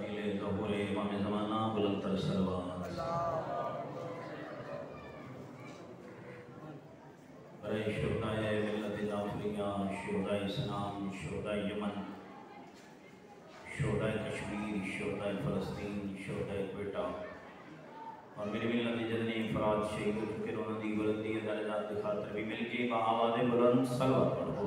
ताजीले ज़हूर इमाम ज़माना बुलंदतर सलवात बरे शुहदाए मिल्लत जाफरिया शुहदाए इस्लाम शुहदाए यमन शुहदाए कश्मीर शुहदाए फ़लस्तीन शुहदाए क्वेटा और मेरी मिल्लत जितने अफराद शहीद हो चुके उन्होंने दी बुलंदी दर्जात की खातिर भी मिल के आवाज़ बुलंद सलवात पढ़ो।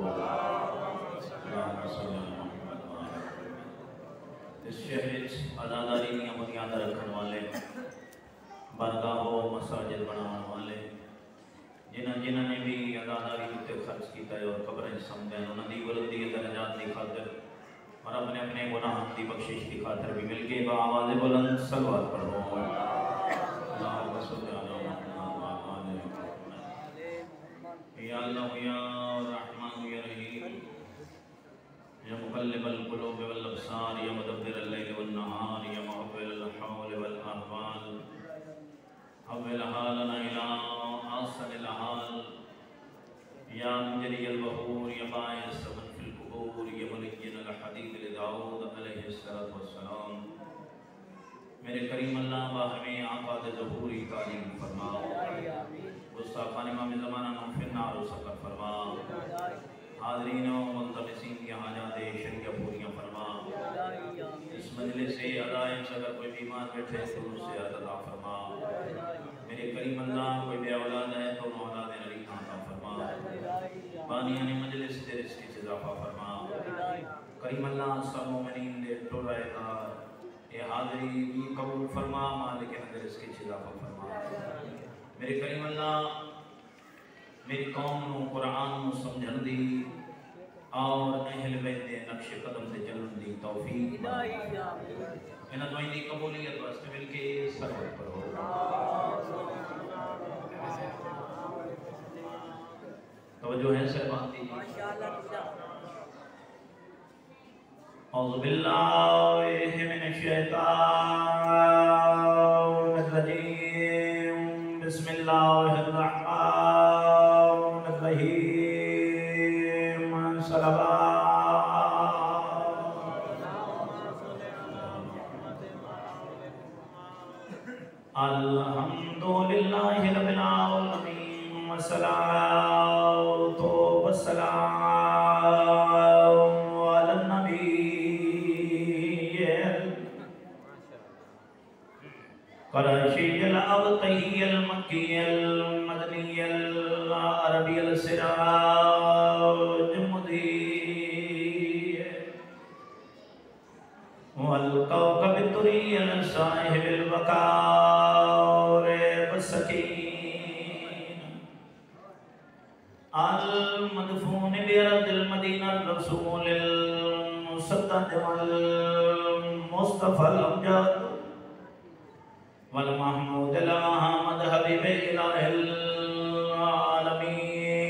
इस शहर आज़ादारी दी बुनियाद रखने वाले बरगाहों मसाजिद बनाने वाले जिन्होंने भी आज़ादारी उत्ते खर्च किया है और कब्रें समझे उन्होंने बुलंदी दर्जात की खातिर और अपने अपने गुनाह की बख्शिश की खातिर भी मिल के आवाज़ बुलंद सलवात पढ़ो। या अल्लाह या रहमान या रहीम या मुक़ल्लिबल क़ुलूब वल अब्सार या मुदब्बिरल लैल वन नहार या मुहव्विलल हौल वल अहवाल हव्विल हालना इला आसनिल हाल या मुजरियल बहूर या बाइस मन फिल कुबूर या मुलय्यिनल हदीद लिदाऊद अलैहिस्सलातु वस्सलाम। मेरे करीम अल्लाह बाहमे आका दे ज़हूरी तालीम फरमा गुस्ताखान इमाम ज़माना फिन्नार सक़त फरमा हाज़रीन व मुल्तमिसीन की हाजात शरिया पूरियां फरमा। इस मजलिस से अदाए अगर कोई बीमार बैठे तो उससे अता फरमा। मेरे करीम अल्लाह कोई बे औलाद है तो औलाद अली अता फरमा। बानियान मजलिस से रिज़्क़ से इज़ाफ़ा फरमा। करीम अल्लाह सब मोमिनीन दे टोराएगा ये हाज़री भी कबूल फरमा मालिक हज़रत इसकी इज़ाफ़ा फरमा। मेरे करीम अल्लाह मेरी कौम को कुरान को समझन दी और अहल बैत दे नक्श कदम से चलन दी तौफीक इन्हां दुआई दी कबूलियत वास्ते मिलके सरवत करो। तवज्जो है सहबान दी माशाअल्लाह। औज़ु बिल्लाहि मिनश शैतानिर रजीम बिस्मिल्लाहिर रहमानिर रहीम अल्हम्दुलिल्लाहि रब्बिल आलमीन वस्सलातु वस्सलामु अला नबी क़ुरैशियल अबतहियल मक्कियल मदनियल अरबियल सिराज मुदीर वल कौकब तुरियल साहिबिल वक़ार वस्सकीन अल मदफून बिअर्दिल मदीना रसूलिल मुसद्दद वल मुस्तफ़ल अमजद वल महमूद अहमद हबीब इलाहिल आलमीन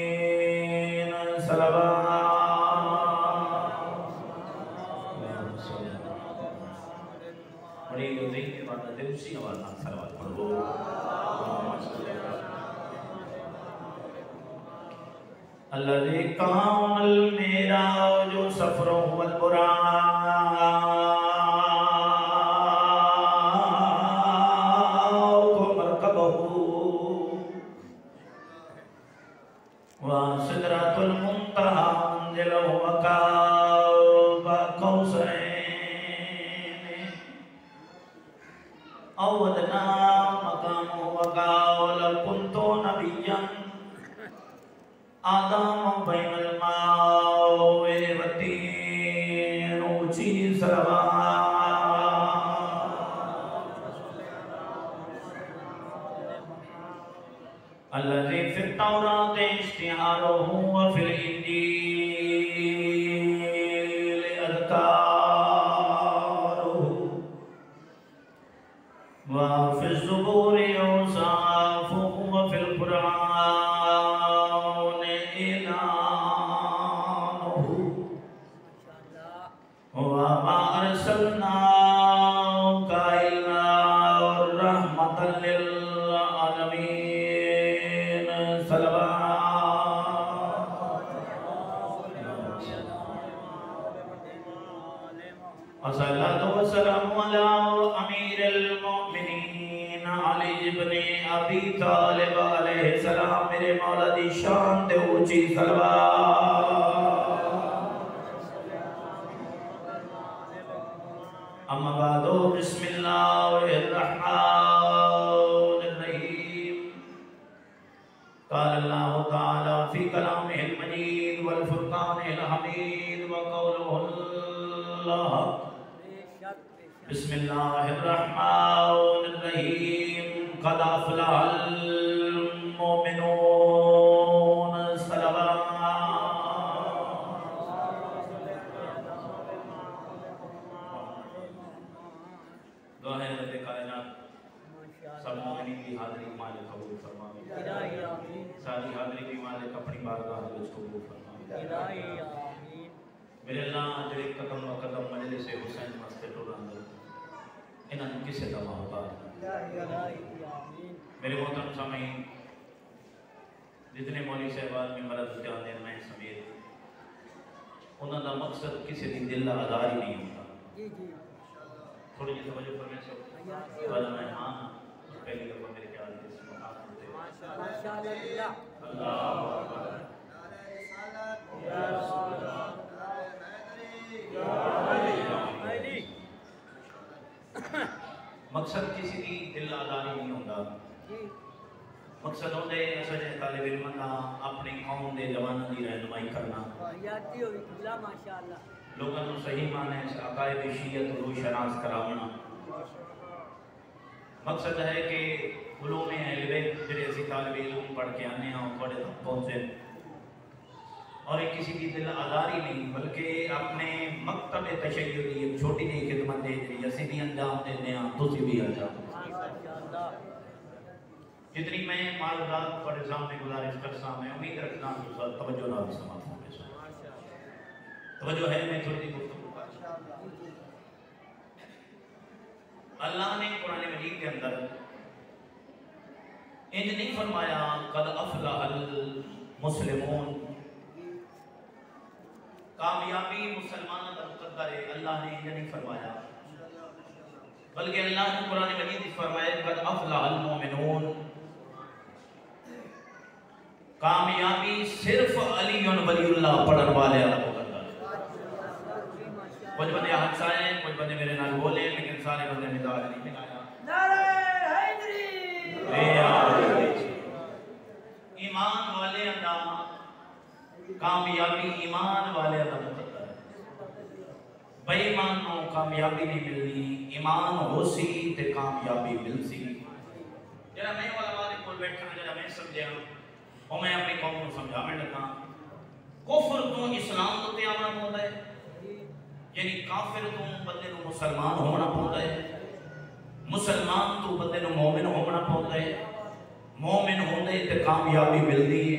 सल्लल्लाहु बड़ी गजई के बाद दिल सी आवाज में सलवात पढ़ो। अल्लाज़ी कामल मेरा जो सफरो वल सिदरतुल मुंतहा मंजिलहु वक़ाबा कौसैन अवदना मकामु वक़ाल कुंतु नबिय्यन आदम बैनल माए वतीन ऊंची अल्लज़ी फित तौरात इश्तिहारुहु व फिल इंजील अज़कारुहु व फिज़ ज़ुबूरि औसाफ़ुहु व फिल क़ुरआन इलानुहु व मा अरसलनाका इल्ला रहमतल लिल आलमीन सल्लल्लाहु वसलामु अला अमीरुल मोमिनीन अली इब्न अबी तालिब अलैहिस्सलाम। मेरे मौला दी शान ते ऊंची सलवात। अम्मा बादो बिस्मिल्लाहिर्रहमानिर्रहीम। क़ाल अल्लाहु तआला फ़ी कलामिहिल मजीद वल फ़ुरक़ानिल हमीद व क़ौलुहुल हक़। बिस्मिल्लाहिर्रहमानिर्रहीम। क़द अफ़लहल मोमिनून। दुआ है रब्बे कायनात सब मोमिनीन की हाज़िरी मालिक कबूल फरमा। सारी हाज़िरी की मालिक अपनी बारगाह में कबूल फरमा। मेरे अल्लाह जेड़े कदम व कदम मजलिस हुसैन मस्ते टुरांदे इन्हां किसे दा मोहताज। मेरे मोहतरम सामीन जितने मौलवी साहबान में मरद ध्यान देना मैं समेत उन्हां दा मकसद किसी दी दिल दा आज़ार ही नहीं होता। थोड़ी जी तवज्जो फरमाए सब वाला मैं हां पहली दफा मेरे ख्याल से इस मकाम पे माशाअल्लाह अल्लाहु अकबर या रसूल अल्लाह मकसद किसी की दिल आज़ारी नहीं होता। मकसद होंदे असले तालिब इल्म दा अपनी कौम दे जवानों की रहनुमाई करना लोगों को सही माने अकायद शीयत रूशनास करावना। मकसद है कि उलूम इल्म जेडे असीं तालिब इल्म पढ़ के आने हैं थोड़े तक पहुँचे और एक किसी की दिल आज़ारी नहीं बल्कि अपने मकतब तशय्युदी एक छोटी जी खिदमत दे जी असीं भी अंजाम देने हैं तुसीं भी अंजाम। जितनी मैं मालूमात बड़े सामने गुजारिश करता मैं उम्मीद रखता हूँ सर तवज्जो ना भी समाप्त हो गए। तवज्जो है मैं थोड़ी गुफ्तगू अल्लाह ने कुरान मजीद के अंदर इंज नहीं फरमाया कद अफ़लहल मुस्लिमून कामयाबी मुसलमान का मुकद्दर है। अल्लाह ने इंज नहीं फरमाया बल्कि अल्लाह ने कुरान मजीद में फरमाया कद अफ़लहल मोमिनून। कामयाबी सिर्फ अली वलीउल्लाह पढ़न वाले का मुकद्दर। कुछ बंदे हंसाए कुछ बंदे मेरे नाल बोले लेकिन सारे बंदे मिजाज नहीं मिलाया। नारे हैदरी ईमान वाले दा कामयाबी ईमान वाले दा मुकद्दर। बेईमान को कामयाबी नहीं मिलनी ईमान होसी ते कामयाबी मिलसी। जरा मैं वाला वाले कोल बैठा जरा मैं समझा और मैं अपनी कौम को समझाने लगा कुफर तो इस्लाम तो आना पौंदा है यानी काफिर तो बंदे को मुसलमान होना पौंदा है मुसलमान तो बंदे को मोमिन होना पौंदा है मोमिन होंदे ते कामयाबी मिलती है।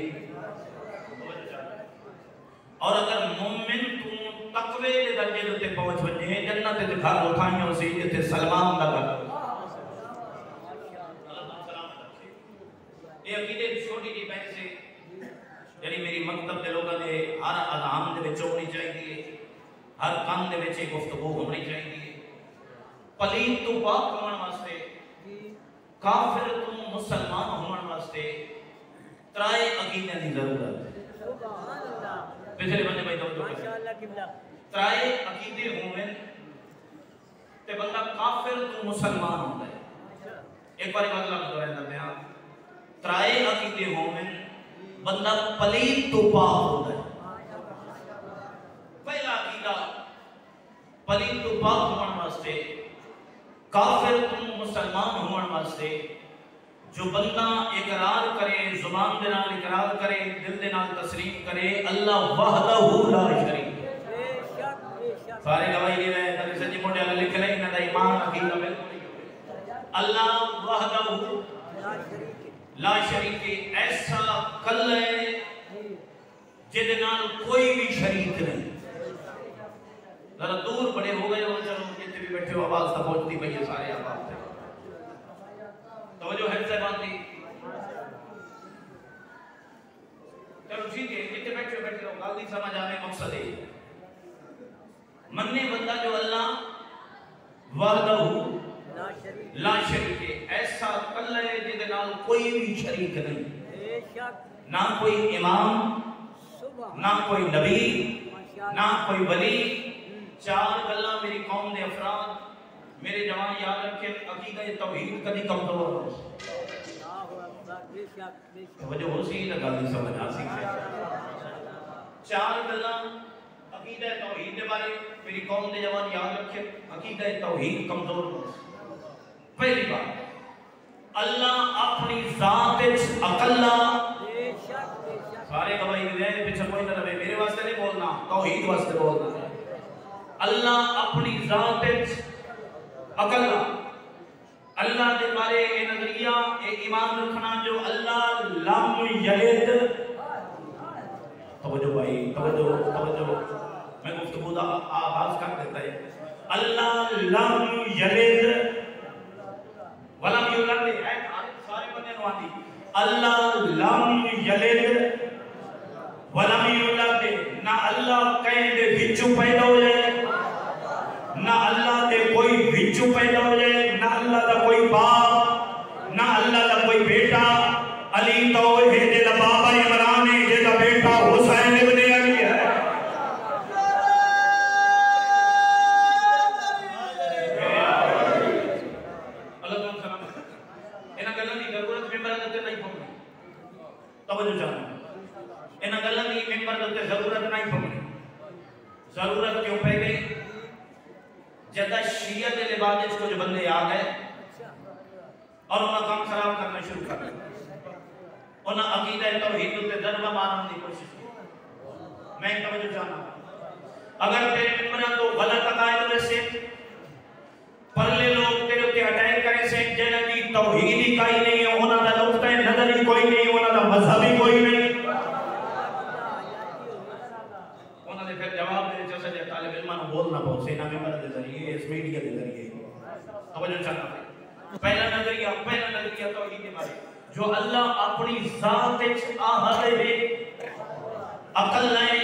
और अगर मोमिन तू तकवे के दर्जे ते पहुंच वने जन्नत ते घर उठाइयो सी जिथे सलमान दा घर ये अकीदे छोटी जी बहन से यानी मेरी मकतब के लोगों ने हर अदान दे विच होनी चाहिए हर काम दे विच गुफ्तगू होनी चाहिए। पलीत तो पाक होने वास्ते काफिर तो मुसलमान होने वास्ते त्राए अकीदे की जरूरत है। पिछले बंदे भाई तो माशाअल्लाह किबला त्राए अकीदे होवे ते बंदा काफिर तो मुसलमान होता है। एक बार बात लग दोहराना मैं त्राए अकीदे होवे बंदा पलीत तो पाक होता है। पहला अकीदा पलीत तो पाक होने वास्ते काफिर तो मुसलमान होने वास्ते जो बंदा इकरार करे जुबान दे नाल इकरार करे दिल दे नाल तस्लीम करे अल्लाह वहदहू ला शरीक सारे गवाही दे रहे हैं सच्ची मोटे वाले लिख ले इना दा ईमान अकीदा बिल्कुल अल्लाह वहदहू ला शरीक ऐसा कल है जिदे नाल कोई भी शरीक नहीं। जरा दूर बड़े हो गए हो चलो जितने भी बैठे हो आवाज तक पहुंचती पई है सारे आवाज से तवज्जो है से बात नहीं। चलो ठीक है जितने बैठे हो गल दी समझ आवे मकसद है मन्ने बंदा जो अल्लाह वहदहु ला शरीक, ऐसा कल्ला है जिहदे नाल कोई भी शरीक नहीं, ना कोई इमाम, ना कोई नबी, ना कोई वली। चार गल्ला मेरी कौम दे अफराद मेरे जवान याद रखे, अकीदा तौहीद कभी कमजोर हो वजह हो सी ना गल समझ आ सी। चार गल्ला अकीदा तौहीद के बारे मेरी कौम दे जवान याद रखे, अकीदा तौहीद कमजोर हो। पहली बात, अल्लाह अपनी जात विच अकल्ला, सारे गवाही दे पीछे कोई ना रहे, मेरे वास्ते नहीं बोलना, तौहीद वास्ते बोलना। अल्लाह अपनी जात विच अकल्ला, अल्लाह के बारे ये नजरिया ये ईमान रखना जो अल्लाह लम यलिद, तवज्जो भाई तवज्जो तवज्जो, मैं गुफ्तगू का आगाज कर देता है। अल्लाह लम यलिद वलम यूलद, है सारे बंदे नु आती, अल्लाह लम यलिद वलम यूलद, ना अल्लाह कहीं दे विचों पैदा हो जाए, ना अल्लाह दे कोई विचों पैदा हो जाए, ना अल्लाह दा कोई बाप, ना अल्लाह दा कोई बेटा। अली तो है जेदा बाबा इमरान है, जेदा बेटा हुसैन इब्ने अली है। अल्लाह का सलाम, इना गल्लां दी जरूरत मेंबर दे नहीं पवनी, तवज्जो चाहना, इना गल्लां दी मेंबर दे जरूरत नहीं पवनी। जरूरत क्यों पै गई? जदा शिया के लिबास में कुछ बंदे आ गए और उन्हें काम खराब करना शुरू कर दिया, उन्हें अकीदा तौहीद पे दरबा मारने की कोशिश की। मैं तवज्जो चाहना, अगर तेरे मिंबर तो गलत अकायद में से परले लोग तेरे ऊपर अटैक करे से जिन्हां दी तौहीद ही काई नहीं है, उन्हां दा नुक्ता नजर ही कोई नहीं, उन्हां दा मजहब ही कोई नहीं, उन्हां ने फिर जवाब दे जैसे जे तालिब इल्म नु बोलना बहुत सेना में मदद जरिए इस मीडिया के जरिए। तवज्जो चाहना, पहला नजरिया तौहीद के बारे जो अल्लाह अपनी जात विच आहद है, अकल है,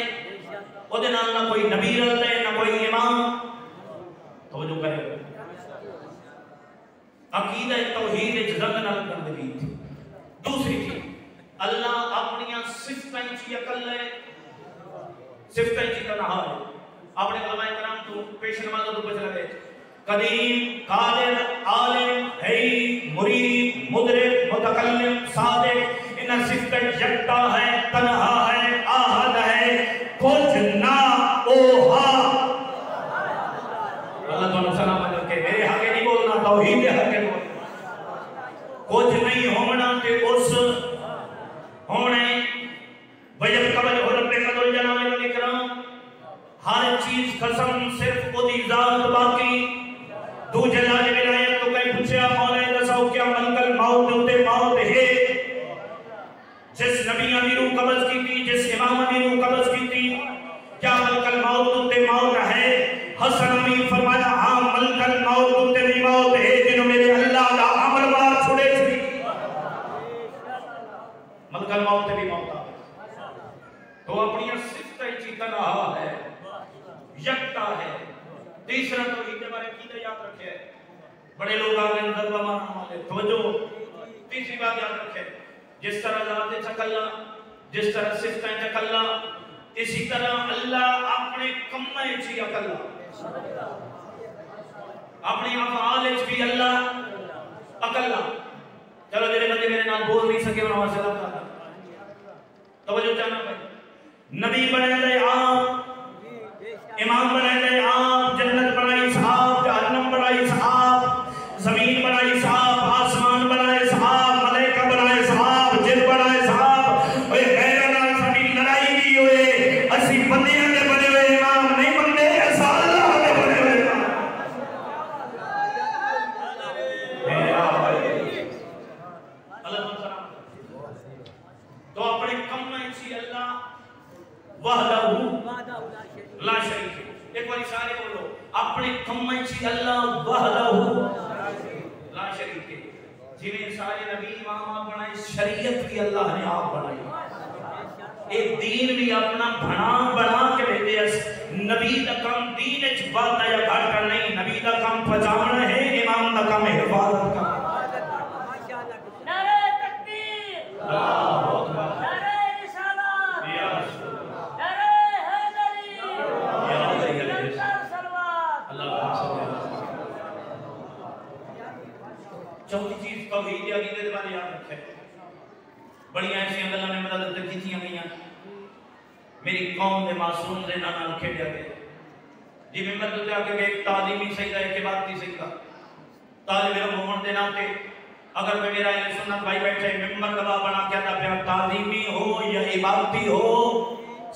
ओदे नाल ना कोई नबी रलदा है ना कोई इमाम। तवज्जो करे, अकीदा तौहीद विच रंग ना लगन दी। दूसरी चीज, अल्लाह अपनी सिफतां च अकल है, सिफतां च तनहा है। अपने उलमाए कराम तो पेश नमाज तो पूछ लगे, कदीम, कादिर, आलिम, हई, मुरीद, मुदरिक, मुतकल्लिम, सादिक, इन सिफतां यकता है, तन्हा है, आहद है, कुछ ना ओहा। अल्लाह ताला सलाम अलैहि, मेरे हके नहीं बोलना, तौहीद के हके बोलना। कुछ नहीं होना ते उस होने वजब कबल हो रब्बे कदर जलाल वल इकराम, हर चीज कसम सिर्फ ओदी जात बाकी। तू जलाल विलायत तो कई पूछया मौला दसाओ क्या मलकल मौत उते मौत है, जिस नबियां दी रूह कब्ज की थी, जिस इमाम दी रूह कब्ज की थी, क्या मलकल मौत उते मौत है? हसन अमीन फरमाया हां मलकल मौत उते भी मौत है, जिन्हों मेरे अल्लाह दा अमर मार छोड़े सी, मलकल मौत भी मौत आ। तो अपनी सिफत चीता रहा है, यकता है। तीसरा तो इनके बारे में कीदा याद रखे, बड़े लोग आ गए दरबा मारने वाले, तवज्जो। तीसरी बात याद रखे, जिस तरह जाते चकल्ला, जिस तरह सिफतें चकल्ला, इसी तरह अल्लाह अपने कम्मे च अकल्ला, अपने अफआल च भी अल्लाह अकल्ला। चलो जेरे बंदे मेरे नाल बोल नहीं सके उन्हां वास्ते सलाम करदा, तवज्जो चाहना भाई। नबी बने दे आप, इमाम बने दे आप, जन्नत बनाई साहब, जहन्नम बनाई साहब, जमीन बनाई साहब, आसमान बनाए साहब, मलाइका बनाए साहब, जिन बनाए साहब। ओए गैर नाल साडी लड़ाई भी होए, असि बंदियां दे बने हुए इमाम नहीं बनदे, ऐसा अल्लाह दे बने हुए इमाम। तो अपने कम में सी अल्लाह वहदहु ला शरीक है। एक बार सारे बोलो, अपने कम में सी अल्लाह वहदहु ला शरीक है। जिन्हें सारे नबी इमाम आप बनाए, शरीयत भी अल्लाह ने आप बनाई, एक दीन भी अपना बना के भेजे। नबी दा काम दीन च वादा या घाटा नहीं, नबी दा काम पहुंचाना है, इमाम दा काम है हिफाजत का। नारे तकबीर, अल्लाहू अकबर, नारे रिसालत, या रसूल, नारे हैदरी, या हैदरी, सलवात, अल्लाह चौथी चीज तौहीद या अकीदे के बारे याद रखे। बड़ी ऐसी गल्लां ने मदद कीतियां गईयां, मेरी कौम दे मासूम दे नाल खेडिया गया। जी मैं तो जाके एक तालीमी सही है कि बात नहीं सही का तालिब इल्म होने के नाते अगर मैं मेरा अहले सुन्नत भाई बैठे मिंबर गवाह बना के आता प्यार तालीमी हो या इबादती हो,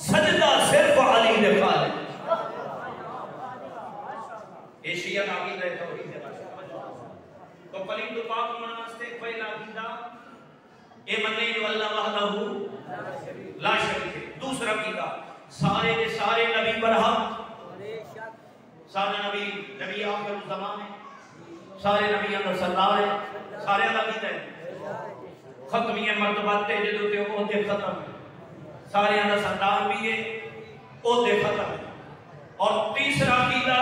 सजदा सिर्फ अली दे खाले एशिया का अकीदा है तौहीद है। तो कलीम तो पाक होने वास्ते पहला अकीदा ए मन्ने जो अल्लाह वहदहू ला शरीक है। दूसरा अकीदा सारे के सारे नबी बरहक, सारे नबी नबी आखिर ज़मान है, सारे नबियां दा सरदार है, सारे दा अकीदा है खत्मी मर्तबा ते जदों ते ओहदे खत्म है, सारे दा सरदार भी है ओहदे खत्म है। और तीसरा अकीदा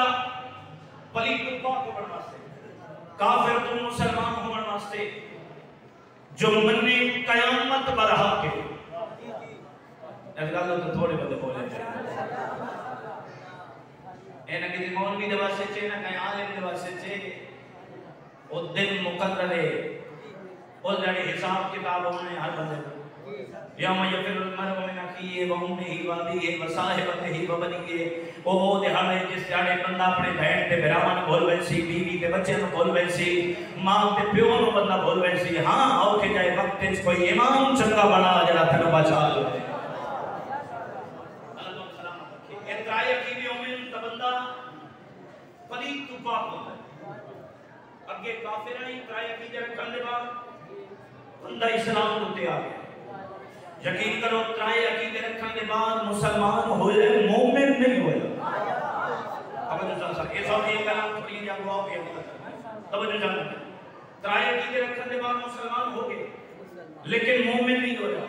पलीत तो पाक होने वास्ते, काफिर तो मुसलमान होने वास्ते जो मन्ने कयामत बरहक के तो थोड़े बंदे बोले एना किसी मौलवी दे वास्ते चे ना कहीं आलिम दे वास्ते चे ओ दिन मुकद्दर है ओ जड़े हिसाब किताब होने हर बंदे या मैं फिर मर में ना किए वो में ही वादी है वसाहिबत ही बबनी है ओ दे हाले जिस जाड़े बंदा अपने बहन ते भरावां नु बोल वैसी, बीवी ते बच्चे नु बोल वैसी, मां ते प्यो नु बंदा बोल वैसी। हां औखे जाए वक्त च कोई इमाम चंगा बना जड़ा थन बचा लो अगे काफिर नहीं त्राय अकीदे रखन दे बाद बंदा इस्लाम ते आ गया। यकीन करो त्राय अकीदे रखन दे बाद मुसलमान होए मोमिन नहीं होए। तवज्जो जान सर ये सब ये कलाम थोड़ी या हुआ हो गया। तवज्जो जान त्राय अकीदे रखन दे बाद मुसलमान हो गए लेकिन मोमिन नहीं होया।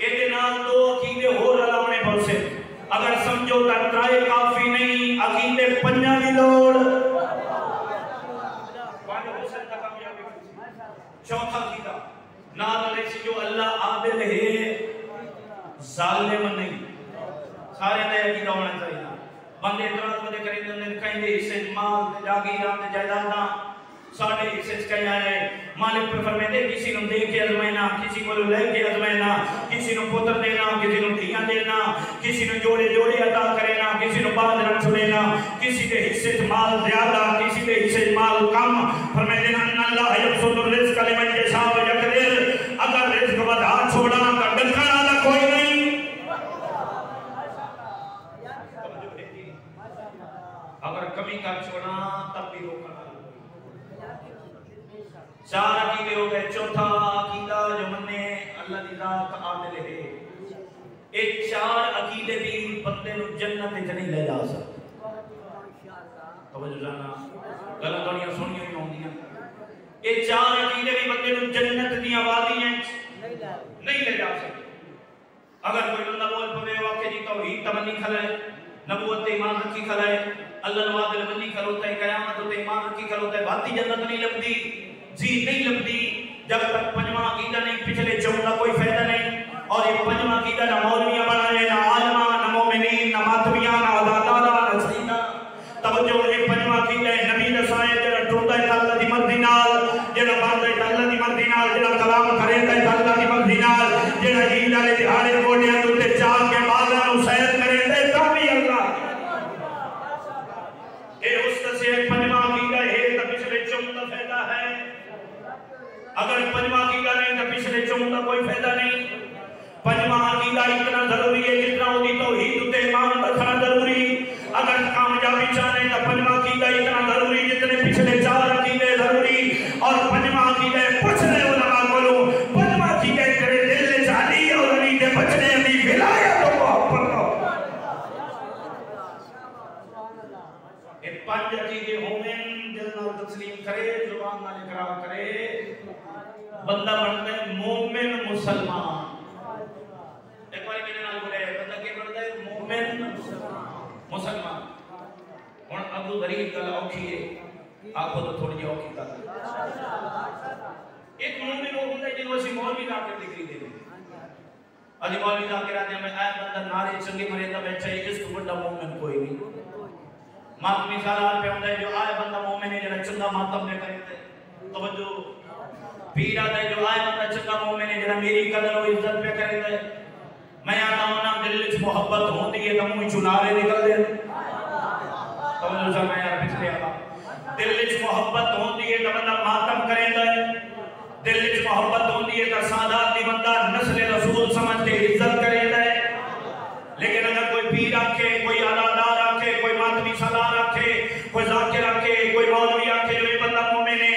एदे नाल दो अकीदे होर रलावणे पौसे। अगर समझो ता त्राय काफी नहीं, अकीदे पंजा दी लोड़। चौथा अकीदा नाल से जो अल्लाह आदिल है जालिम नहीं, सारे ने अकीदा होना चाहिए। बंदे इतराज बंदे करेंगे ने कहेंगे हिस्से माल जागीरां ते जायदादां साडे हिस्से च कहीं आए। मालिक पर फरमाते किसी नु दे के अजमाइना, किसी को ले के अजमाइना, किसी नु पुत्र देना, किसी नु धियां देना, किसी नु जोड़े जोड़े अता करेना, किसी नु बाद रख छोड़ेना, किसी के हिस्से च माल ज्यादा, किसी के हिस्से च माल कम। फरमाते अल्लाह यबसुतुर रिज़्क़ लिमन यशा व यक़दिर, अगर रिज़्क़ बढ़ा छोड़ा तो डकने वाला कोई नहीं। अगर कमी कर छोड़ा तब भी रोकना। चार अकीदे हो गए। चौथा अकीदा जो मन्ने अल्लाह दी जात आदिल है। ये चार अकीदे भी बंदे नु जन्नत विच नहीं ले जा सकते। तवज्जो जाना गल दुनिया सुनियो ही होंदियां। ये चार अकीदे भी बंदे नु जन्नत दी वादियां नहीं ले जा सकते। अगर कोई बंदा बोल पवे वाके जी तौहीद तमन्नी खले, नबूवत ईमान रखी खले, अल्लाह नवादिल मन्नी खलोता है, कयामत ते ईमान रखी खलोता है, बाती जन्नत नहीं लबदी जी नहीं लबदी। जब तक पंजवा अकीदा नहीं पिछले चौं का कोई फायदा नहीं। और ये पंजवा अकीदा ना मौलवियां बनाए, ना आलमा, ना मोमिनीन, ना मातवियां, ना अदादादा, ना सईदा। तवज्जो ये पंजवा अकीदा है नबी दसाए जेड़ा टुरदा है अल्लाह दी मर्जी नाल, जेड़ा बांदा है अल्लाह दी मर्जी नाल, जेड़ा कलाम करेंदा है अल्लाह दी मर्जी नाल, जेड़ा ईद वाले दिहाड़े गोडियां दे उत्ते चाह के बालां नु सैर करेंदा है तां भी अल्लाह। ये उस से पंजवा अकीदा है तो पिछले चौं का फायदा है। अगर पंजवा अकीदा नहीं तो पिछले चौं का कोई फायदा नहीं। पंजवा अकीदा इतना जरूरी है जितना उदी तौहीद ते ईमान रखना जरूरी। अगर कामयाबी चाहने तो पंजवा अकीदा इतना जरूरी जितने पिछले चार अकीदे जरूरी। और पंजवा अकीदा पूछने उलमा कोलो पंजवा अकीदा करे दिल ले जाली और अली दे बचने दी विलायत को पढ़ो। ये पांच अकीदे होवें दिल नाल तस्लीम करे, जुबान नाल इकरार करे, बंदा बनता है मोमिन मुसलमान। एक बार मेरे नाल बोले बंदा के बनता है मोमिन मुसलमान। गरीब गल औखी है आखो तो थोड़ी जी औखी कर एक मोमिन वो होता है जिन्हों सी मौलवी जाकर डिग्री दे अजी मौलवी जाकर आते हैं मैं ऐ बंदा नारे चंगे मरे दा बैठा है इस तो बड़ा मोमिन कोई नहीं मातमी सालार पे होता है जो आए बंदा मोमिन है जरा चंगा मातम पे करे तवज्जो पीर आता है जो आए बंदा चंगा मोमिन है जरा मेरी कदर और इज्जत पे करे मैं आता हूं ना दिल में मोहब्बत होती है तो मुंह चुनारे निकल दे तवज्जो सा मैं यार पिछले आला दिल में मोहब्बत होती है तो बंदा मातम करेंदा है दिल में मोहब्बत होती है तो सादात दी बंदा नस्ल रसूल समझ के इज्जत करेंदा है लेकिन अगर कोई पीर आके कोई अदादार आके कोई मातमी सालार आके कोई जाकिर आके कोई मौलवी आके जो ये बंदा मोमिन है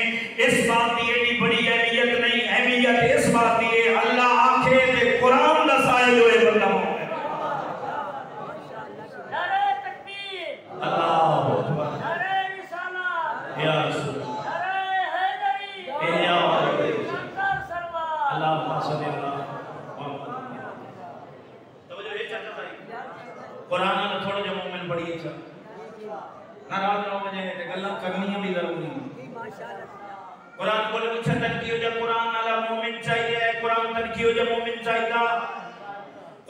इस बात की एडी बड़ी अहमियत नहीं अहमियत इस बात की है अल्लाह आखे ते कुरान दसाए जो ये बंदा मोमिन नारे तकबीर अल्लाहु अकबर नारे रिसालत या रसूल नारे हैदरी या सरकार सरवार अल्लाहुम्मा सल्ली अला कुरान में थोड़ा जो मोमिन पढ़ी है नाराज ना हो जाए ते गल्ला करनी भी जरूरी है कुरान बोले कुछ तनकीयो जब कुरान वाला मोमिन चाहिए कुरान तनकीयो जब मोमिन चाहिए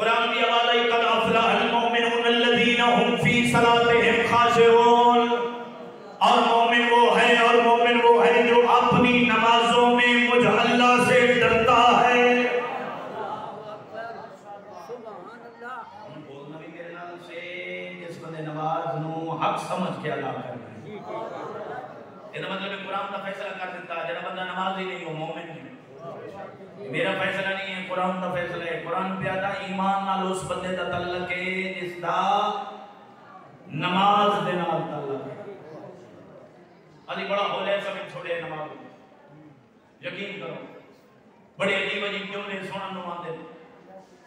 कुरान की आवाज है कद अफलाहल मोमिनून अल्लज़ीना हुम फी सलातिहिम खाशिऊन और मोमिन वो है जो अपनी नमाजों में मुझ अल्लाह से डरता है नमाज नु हक समझ के अदा करना है इसका मतलब कुरान का फैसला कर देता है जरा बंदा नमाज ही नहीं हो मोमिन नहीं मेरा फैसला नहीं है कुरान का फैसला है कुरान प्यादा ईमान नाल उस बंदे दा तल्लक है जिसदा नमाज दे नाल तल्लक है अली बड़ा होले सब छोड़े नमाज यकीन करो बड़े अजीब अजीब जुमले सुनन नु आंदे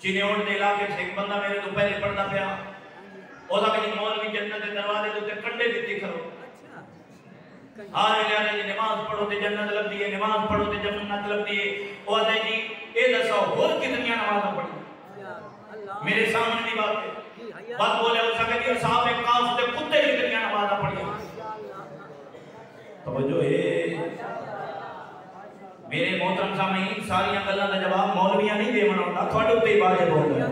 चिन्योट दे इलाके से एक बंदा मेरे तो पहले पढ़दा पिया ओदा के मौलवी जन्नत के दरवाजे ते कंडे दित्ती करो हां ले जी नमाज पढ़ो ते जन्नत लगदी है नमाज पढ़ो ते जन्नत लगदी है ओ आते जी ए दसो और कितनी नमाज़ पढ़ी मेरे सामने की बात है बात बोले हो सके जी साहब एक काफ ते कुत्ते कितनी नमाज़ पढ़ी तवज्जो है मेरे मोहतरम सामीन सारी गल्लां दा जवाब मौलवियां नहीं देवना होंदा ਤੁਹਾਡੇ ਉੱਤੇ ही वाजिब होंदा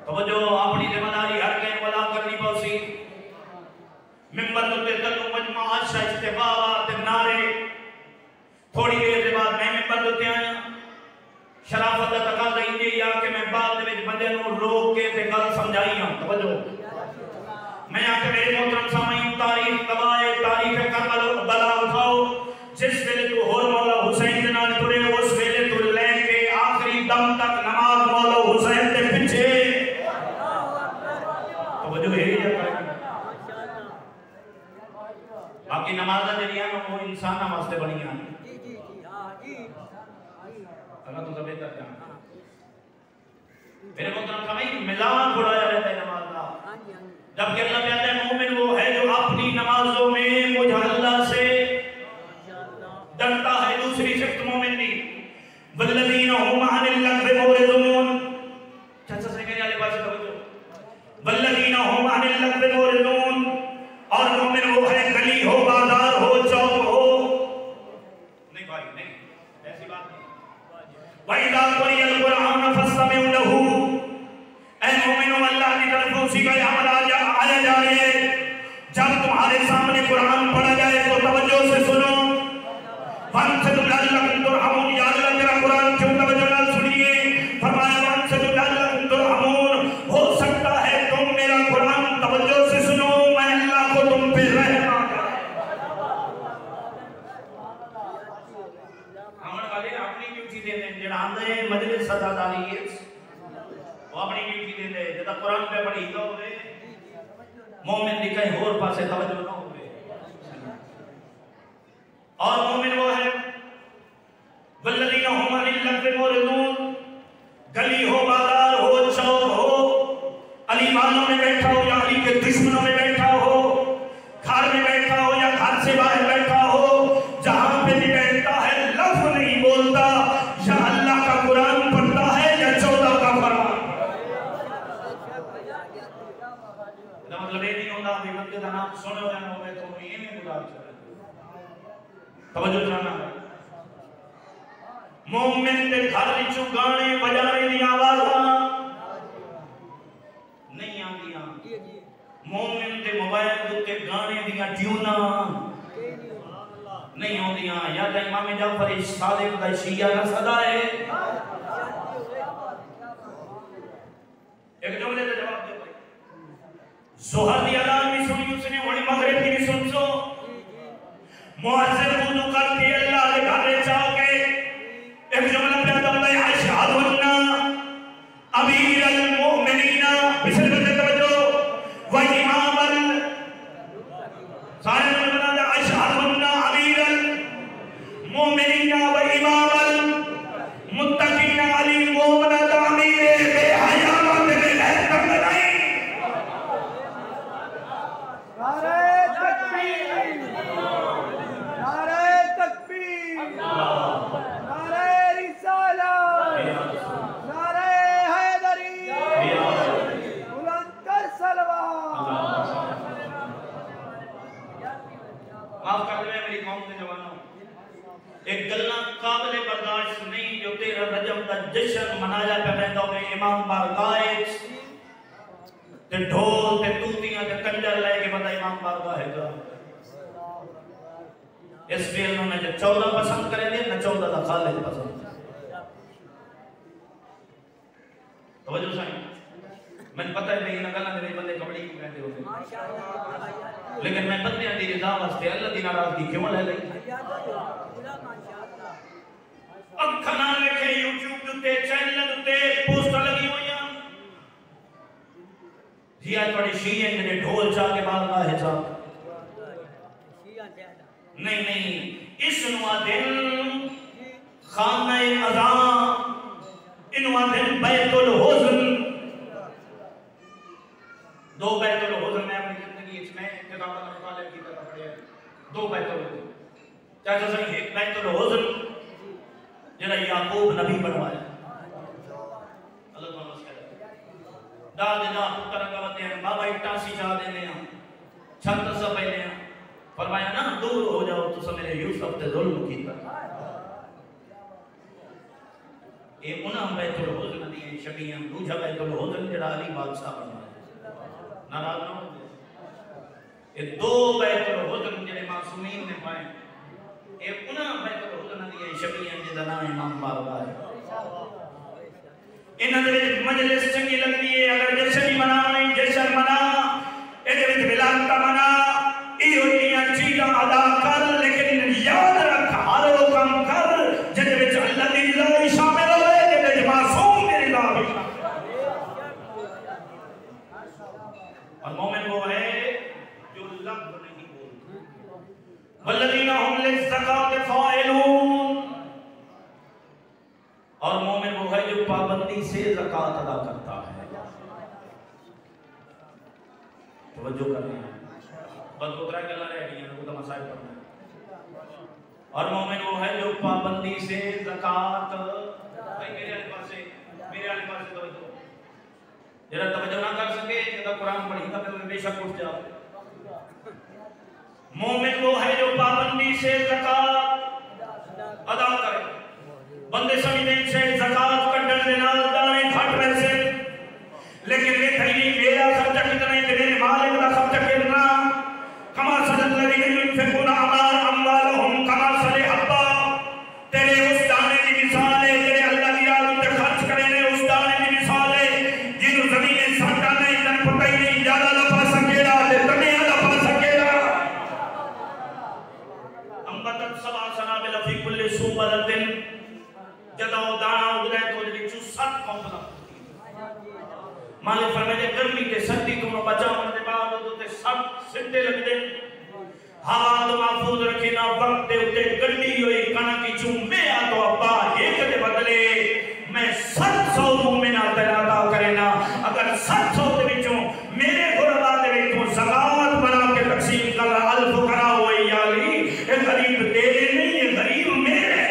तवज्जो अपनी जिम्मेदारी हर के अदा करनी पौसी मिंबर ते तनु मजमा आशा इस्तिबावा ते नारे थोड़ी देर के बाद मैं मिंबर ते आया शराफत दा तकाजा इंजे या कि मैं बाद दे विच बंदे नु रोक के ते गल समझाई हां तवज्जो मैं आके मेरे मोहतरम सामीन तारीख कवाए तारीख करबला उठाओ जिस वेले तू होर मौला हुसैन दे नाल तुरे उस वेले तू लेके आखिरी दम तक नमाज मौला हुसैन दे पीछे तवज्जो है बाकी नमाज जरिया वो इंसान वास्ते बनी है जी जी हां जी अल्लाह तो सब तक मेरे मोहतरम सामीन मिलान उड़ाया रहता है नमाज का जबकि अल्लाह कहता है मोमिन वो है जो अपनी नमाजों में मुझ अल्लाह से डरता है दूसरी सिफ्त मोमिन की वल्लज़ीना हुम अनिल लग़्वी मुरिदून चाचा से कहने वाले पास तवज्जो वल्लज़ीना हुम अनिल लग़्वी मुरिदून और मोमिन वो है गली हो बाजार हो चौक हो नहीं भाई नहीं ऐसी बात नहीं वइदा कुरियल कुरान फस्तमिउ लहू ऐ मोमिनो अल्लाह की तरफ उसी का अमल आया जा रहे हैं जब तुम्हारे सामने कुरान पढ़ा जाए तो तवज्जो से सुनो वंसदुल्लाहुम तुरहमून या अल्लाह तेरा कुरान क्यों तवज्जो ना सुनिए फरमाया वंसदुल्लाहुम तुरहमून हो सकता है तुम मेरा कुरान तवज्जो से सुनो मैं अल्लाह को तुम पे रहम आमन वाले अपनी ड्यूटी दे दें जेड़ा आंदे मजलिस सदादारी है वो अपनी ड्यूटी दे दे जदा कुरान पे पढ़ी तो होवे मोमिन दी कहीं और पासे तवज्जो ना होवे और मोमिन वो है वल्लज़ीना हुम अनिल लग़्वी मुरिदून गली हो बाजार हो चौक हो अली वालों में बैठा हो या अली के दुश्मनों में बैठा हो घर में बैठा हो या घर से बाहर बैठा हो जहां पे भी बैठता है लफ्ज़ नहीं बोलता या अल्लाह का कुरान पढ़ता है या 14 का फरमान मतलब ये नहीं होता अभी बंदे का नाम सुन तवज्जो करना मोमिन दे घर विचों गाने बजाने दी आवाज़ां नहीं आंदियां मोमिन दे मोबाइल उत्ते गाने दी ट्यूना नहीं आंदियां या ते इमाम जाफर सादिक दा शिया ना सदा है एक जुमले का जवाब दे भाई जोहर दी अज़ान भी सुनी उसने हुणे मगरिब की भी सुन सो मुअज्जिन वुजू करके अल्लाह के घर जाके एक जुमला पे आता है अशहदु अन्ना अमीरुल मोमिनीन बिस्मिल्लाह से तवज्जो व इमामुल सारे जुमला है अशहदु अन्ना अमीरुल मोमिनीन व इमामुल मुत्तकीन अली मोमिनत अमीर बेहयामत बिगैर तकलीफ नारे तकबीर नारे तकबीर नारे रिसालत नारे हैदरी बुलंदर सलवात माफ कर दे मेरी कौम के जवानों एक गल्ला काबिल बर्दाश्त नहीं जो 13 रजब का जश्न मनाया पे वेंदा में इमाम बारगाह ते ढोल ते तूतियां ते कंजर लेके बंदा इमाम बारगाह हैगा इस फिल्म में जो 14 पसंद करेंगे न 14 का खालिद पसंद तवज्जो साईं मैंने पता है नहीं ना गल्ला मेरे बंदे कबड्डी क्यों कहते होते लेकिन मैं बंदे दी रजा वास्ते अल्लाह दी नाराजगी क्यों ले लई अखा ना लिखे YouTube दुते चैनल दुते पोस्टर लगी हुईयां जी आज बड़े शिया ने ढोल चा के बारगाह है साहब नहीं इस दिन खाना अज़ा इनवा दिन बैतुल हुज़्न दो बैतुल हुज़्न में अपनी जिंदगी इसमें किताब का मुतालिब की तरह पढ़े दो बैतुल हुज़्न चाचा सही एक बैतुल हुज़्न जरा याकूब नबी बनवाया अल्लाह को नमस्कार दाद दा पुत्र का वते बाबा इटासी जा देने हैं छत से पहले फरमाया ना दूर हो जाओ तो मेरे यूसुफ ते जुल्म कीता ए उना बैतुल हुज़्न दी शबियां दूजा बैतुल हुज़्न जड़ा अली बादशाह बनवाया नाराज ना हो ये दो बैतुल हुज़्न जड़े मासूमीन ने पाए ए उना बैतुल हुज़्न दी शबियां जिदा नाम इमाम बारगाह है इन्हां दे विच मजलिस चंगी लगदी है अगर जश्न मनावणी जश्न मना एदे विच मिलावट मना इहो जियां चीज़ां अदा कर लेकिन याद रख हर वो काम कर जिहदे विच अल्लाह दी रज़ा भी शामिल होवे जिहदे विच मासूम दी रज़ा भी और मोमिन वो है जो लफ्ज़ नहीं बोलता वल्लज़ीना हुम लिज़्ज़काति फ़ाइलून और मोमिन वो है जो पाबंदी से ज़कात अदा करता है तवज्जो करनी है बस उतरा गल्ला रह गई है तो मसाइल पढ़ना और मोमिन वो है जो पाबंदी से ज़कात भाई मेरे वाले पास तवज्जो जरा तवज्जो ना कर सके तो कुरान पढ़ेगा तो बेशक उठ जाओ मोमिन वो है जो पाबंदी से ज़कात अदा करे बंदे समझते हैं ज़कात कटण दे नाल दाने घट वैसे लेकिन ये नहीं मेरा खर्चा कितना है मेरे मालिक का खर्चा कितना कमा सदत लगी युनफिकुना अमवालहुम कमा सले हब्बा तेरे उस दाने की मिसाल है तेरे अल्लाह की राह में खर्च करने उस दाने की मिसाल है जिन जमीन में साटा नहीं तन पता ही नहीं ज्यादा लपा सकेला ते तने लपा सकेला अंबतत सबा सनाबिल फी कुल्ली सुबलतिन जदा दाना उगले तो विच 7 कौंपला मालिक फरमाए गर्मी के सर्दी को बचावन दे बावजूद ते सब सिद्धे लगदे हाथ महफूज रखे ना वक्त दे उते गड्डी होई कणक की चुमे आ तो अब्बा एक दे बदले मैं 700 मोमिना तैनात करे ना अगर 700 दे विचों मेरे गुरबा दे विचों ज़कात बना के तकसीम कर अल फुकरा व याली ए गरीब तेरे नहीं ये गरीब मेरे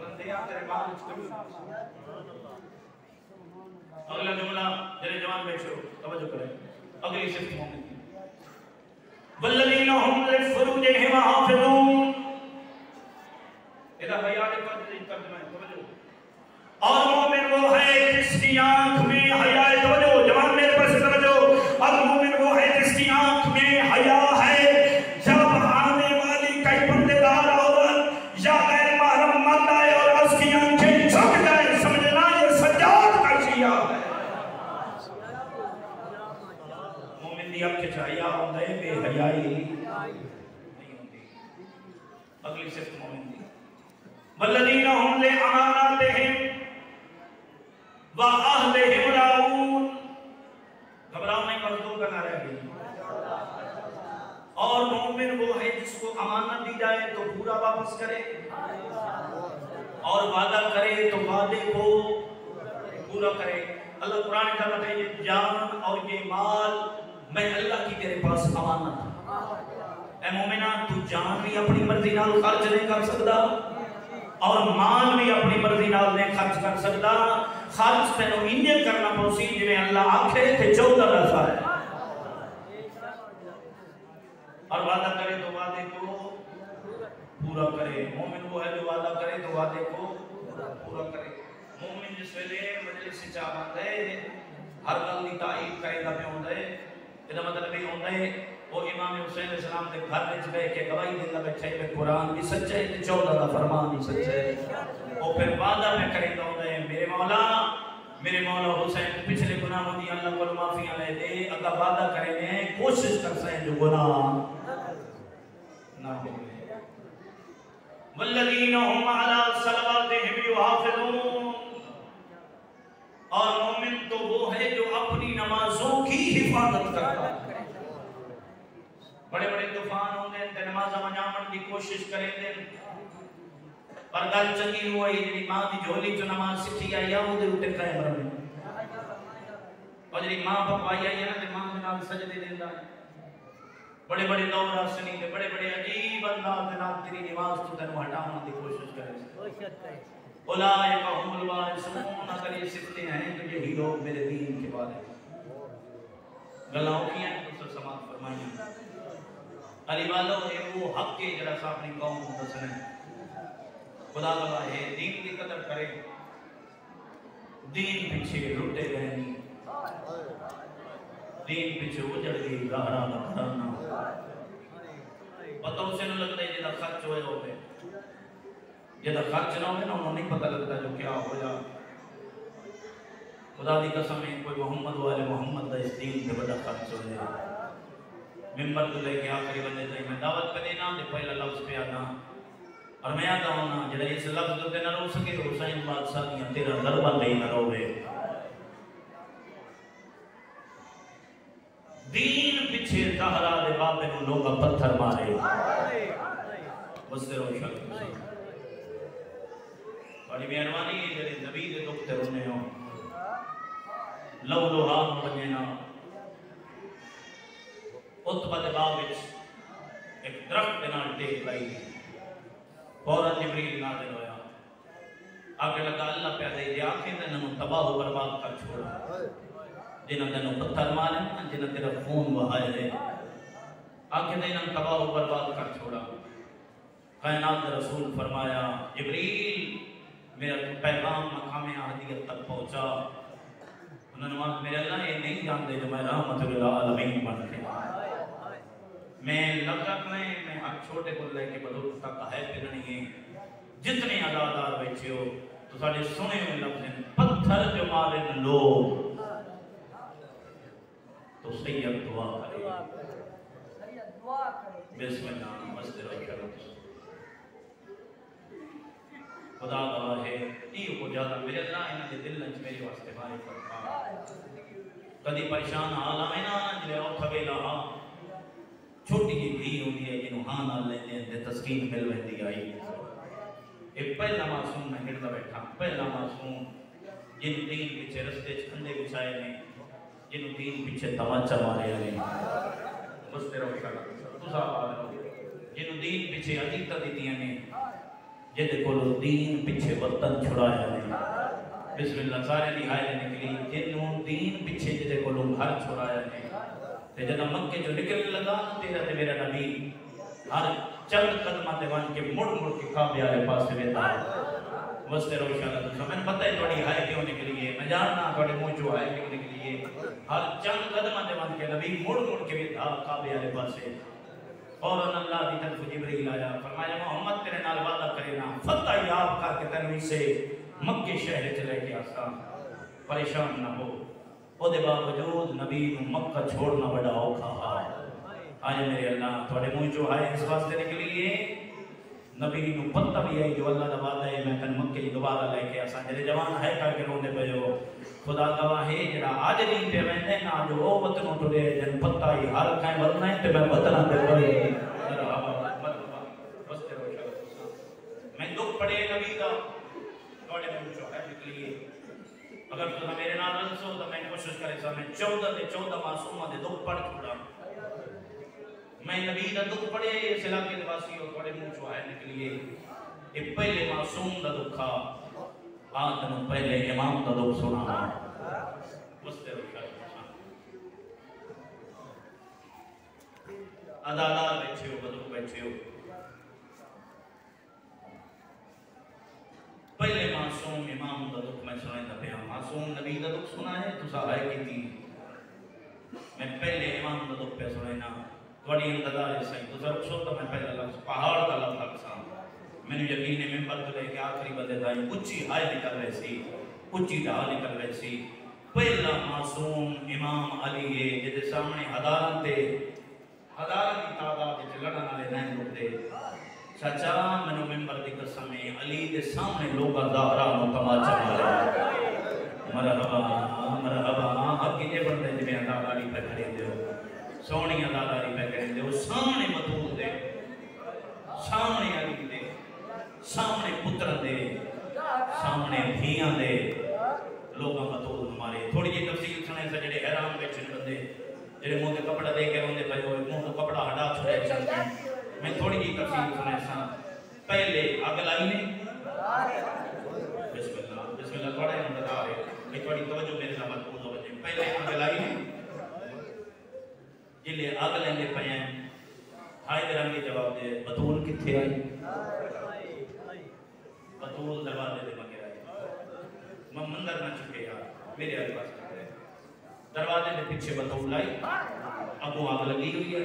बंदे आ तेरे बाल अगला जुमला जरा जवान बैठो तवज्जो करें अगली सिफ्त मोमिन वल्लज़ीना हुम लिफ़ुरूज फुरूजहिम हाफिज़ून। इधर हया के तर्जुमा तवज्जो। और मोमिन वो है जिसकी आंख में हया है। तवज्जो जवान मेरे पास तवज्जो। और मोमिन वो है जिसकी आंख में हया है जब आने वाली कई बंदेदार औरत या गैर महरम मर्द आए और उसकी आंखें झुक जाए, समझना ये सज्जाद का जिया है। मोमिन दी अख च हया होंदा है, बेहयाई नहीं होती। अगली सिफ्त मोमिन दी वल्लज़ीना हुम ले अमानातिहिम व अहलिहिम राऊन। घबराओ नहीं, मजदूर का नारा है। और मोमिन वो है जिसको अमानत दी जाए तो पूरा वापस करे, और वादा करे तो वादे को पूरा करे। अल्लाह कुरान का बताइए ये जान और ये माल मैं अल्लाह की तेरे पास अमानत है। ए मोमिना तू जान भी अपनी मर्जी नाल खर्च नहीं कर सकता और माल भी अपनी मर्जी नाल नहीं खर्च कर सकता। खर्च तेनों इन्ने करना पौसी जिवें अल्लाह आखे ते 14 दफा है। और वादा करे तो वादे को पूरा करे। मोमिन वो है जो वादा करे तो वादे को पूरा करे। मोमिन जिस वेले मजलिस से चाह बंदे हर गल दी तारीफ करेगा पे होंदा है। ਇਹਦਾ मतलब ये होंदा है वो इमाम हुसैन अलैहिस्सलाम के घर में बैठ के गवाही देंदा बैठे है कुरान भी सच्चा है ते 14 दा फरमान भी सच्चा है। और फिर वादा में करेगा होंदा है मेरे मौला हुसैन पिछले गुनाहों दी अल्लाह को माफियां ले दे। अगर वादा करेंगे कोशिश कर सके जो गुनाह ना हो। वल्लज़ीना हुम अला सलवातिहिम युहाफ़िज़ून। और मोमिन तो वो है जो अपनी नमाजों की हिफाजत करता है। बड़े बड़े तूफान होंगे ते नमाज मनावन की कोशिश करेंगे पर गल चंगी हुई जी मां की झोली चो नमाज सीखी आई आ ओदे उते कायम रहे। और जी मां पकवाई आई है ना ते मां दे नाल सजदे देंदा है। बड़े बड़े दौर आसनी ते बड़े बड़े अजीब अंदाज दे नाल तेरी नमाज तो तेनु हटाने की कोशिश करे। उलाइका हुमुल वारिसून। अगर ये सिफतें हैं तो यही लोग मेरे दीन के बारे गलाओ किया तो समाज फरमाइए। अली वालो ये वो हक के जरा सा अपनी कौम को दसने खुदा गवाह है दीन की कदर करे। दीन पीछे लुटे गए नहीं, दीन पीछे उजड़ गई गहरा घराना। पता उसे न लगता है जिदा खर्च होए होवे, जिदा खर्च ना होवे ना उन्हें नहीं पता लगता जो क्या होया। खुदा दी कसम है कोई मोहम्मद वाले मोहम्मद दा इस दीन पे बड़ा खर्च हो जाए। मिंबर तो लेके आखिरी बंदे तक मैं दावत पे देना ते पहला लफ्ज पे आना और मैं आता हूं ना जड़ा इस लफ्ज पे ना रो सके हुसैन बादशाह दी तेरा दरबार दे ना रोवे। दीन पीछे ज़हरा दे बाबे को लोग पत्थर मारे बस तेरो शक बड़ी मेहरबानी है जड़े नबी दे दुख ते रोने हो लव लोहान बने ना। उत्बा दे बाग विच एक दरख्त दे नाल टेक लाई फौरन जिब्रील नाज़िल होया आगे लगा अल्लाह पे दे आखे ते इन्हां तबाह बर्बाद कर छोड़ा जिन्हां तेनों पत्थर मारे जिन्हां तेरा खून बहाए है आखे ते इन्हां तबाह बर्बाद कर छोड़ा। कायनात के रसूल फरमाया जिब्रील मेरा पैगाम मकाम अहदियत तक पहुंचा। उन्होंने मेरे अल्लाह ये नहीं जानते जो मैं रहमतुल लिल आलमीन बन के मैं लगत में मैं हर छोटे को लेके बुजुर्ग तक है फिरनी है। जितने अदादार बैठे हो तो सारे सुने हुए लफ्ज़ पत्थर जो मारे लोग तो सैयद दुआ करे बिस्मिल्लाह मस्जिद खुदा गवाह है ई को ज्यादा मेरे अल्लाह इन्हां दे दिल च मेरे वास्ते मारे फरमा। कदी परेशान हाल आवे ना जिले औ खवेला छोटी जी धी होंदी है जिन्हों हां नाल लेंदे ते तस्कीन मिल वेंदी आई। एक पहला मासूम मैं हिड़दा बैठा पहला मासूम जिन दीन पीछे रस्ते च खंडे बिछाए ने जिन दीन पीछे तमाचा मारे ने बस तेरा इशारा तुसा बात जिन दीन पीछे अजीता दीतियां ने जिदे कोलो दीन पीछे वतन छुड़ाया ने बिस्मिल्लाह सारे निहायत निकली जिन्हों दीन पीछे जिदे कोलो घर छुड़ाया ने ते जदा मक्के जो निकलने लगा तेरा ते मेरा नबी हर चंद कदम ते वन के मुड़ मुड़ के काबे वाले पास वेंदा वस्ते रोशन तुसा मैंने पता है थोड़ी हाय क्यों निकली है मैं जानना थोड़े मुंह जो हाय क्यों निकली है हर चंद कदम ते वन के नबी मुड़ मुड़ के वेंदा काबे वाले पास और अल्लाह की तरफ जिब्रील आया फरमाया मोहम्मद तेरे नाल वादा करे ना फतह याब करके तन्वी से मक्के शहर च लेके आसा परेशान ना हो ओदे बावजूद नबी नु मक्का छोड़ना बड़ा औखा आज मेरे अल्लाह थोड़े मुंह जो है इस वास्ते निकली है नबी नु पता भी है जो अल्लाह दा वादा है मैं तन मक्के दोबारा लेके आसा जेरे जवान है करके रोंदे पयो खुदा गवाह है जेड़ा आज नहीं पे वेंदे ना जो ओ वतन टुरे जन पता ही हर काई वतना है ते मैं वतना दे परे मैं दुख पड़े नबी दा थोड़े मुंह जो है निकली है अगर तुम मेरे नाल रलसो तो मैं कोशिश करे सा मैं 14 दे 14 मासूमा दे दुख पढ़ छोड़ा मैं नबी दा दुख पढ़े इस इलाके दे वासी और थोड़े मुंह जो है निकली है ये पहले मासूम दा दुखा आज तनु पहले इमाम दा दुख सुना मुस्ते अदादार बैठे हो बदू बैठे हो पहले मासूम इमाम दा दुख मैं सुनांदा पिया मासूम नबी दा दुख सुना है तुसा है कीती मैं पहले इमाम दा दुख पे सुनाना थोड़ी इंतजार है सही तुसा रुखसो तो मैं पहला लफ्ज पहाड़ का लफ्ज सा मैंने यकीन है मिंबर तो लेके आखिरी बंदे ताई ऊंची हाय निकल वैसी ऊंची ढाल निकल वैसी पहला मासूम इमाम अली है जिदे सामने हजारां की तादाद विच लड़न वाले नहीं रुकदे सच्चा मैंने मिंबर दी कसम है अली दे सामने लोग ज़हरा नु तमाचा मारे मरहबा मरहबा अब किने बंदे जिवें अदादारी पे खड़े दे सोहनी अदादारी पे खड़े दे सामने मतूल दे सामने अली दे सामने पुत्र दे सामने धियां दे लोगों का तोल मारे थोड़ी जी तफसील सुने से जेडे हैरान बैठे बंदे जेडे मुंह ते कपड़ा दे के रोंदे पए मुंह तो कपड़ा हटा छोड़े मैं थोड़ी जी तफसील सुने सा पहले अग लाई ने बिस्मिल्लाह बिस्मिल्लाह थोड़ा इंतजार है मैं थोड़ी तवज्जो मेरे साथ मत हो जाए पहले अग लाई ने जिले अग लेंदे पए हाय रंगी जवाब दे बतूल किथे आई बतूल दरवाजे दे मगे आई मैं मंदिर ना चुके यार मेरे आस-पास दरवाजे के पीछे बतूल आई अबू आग लगी हुई है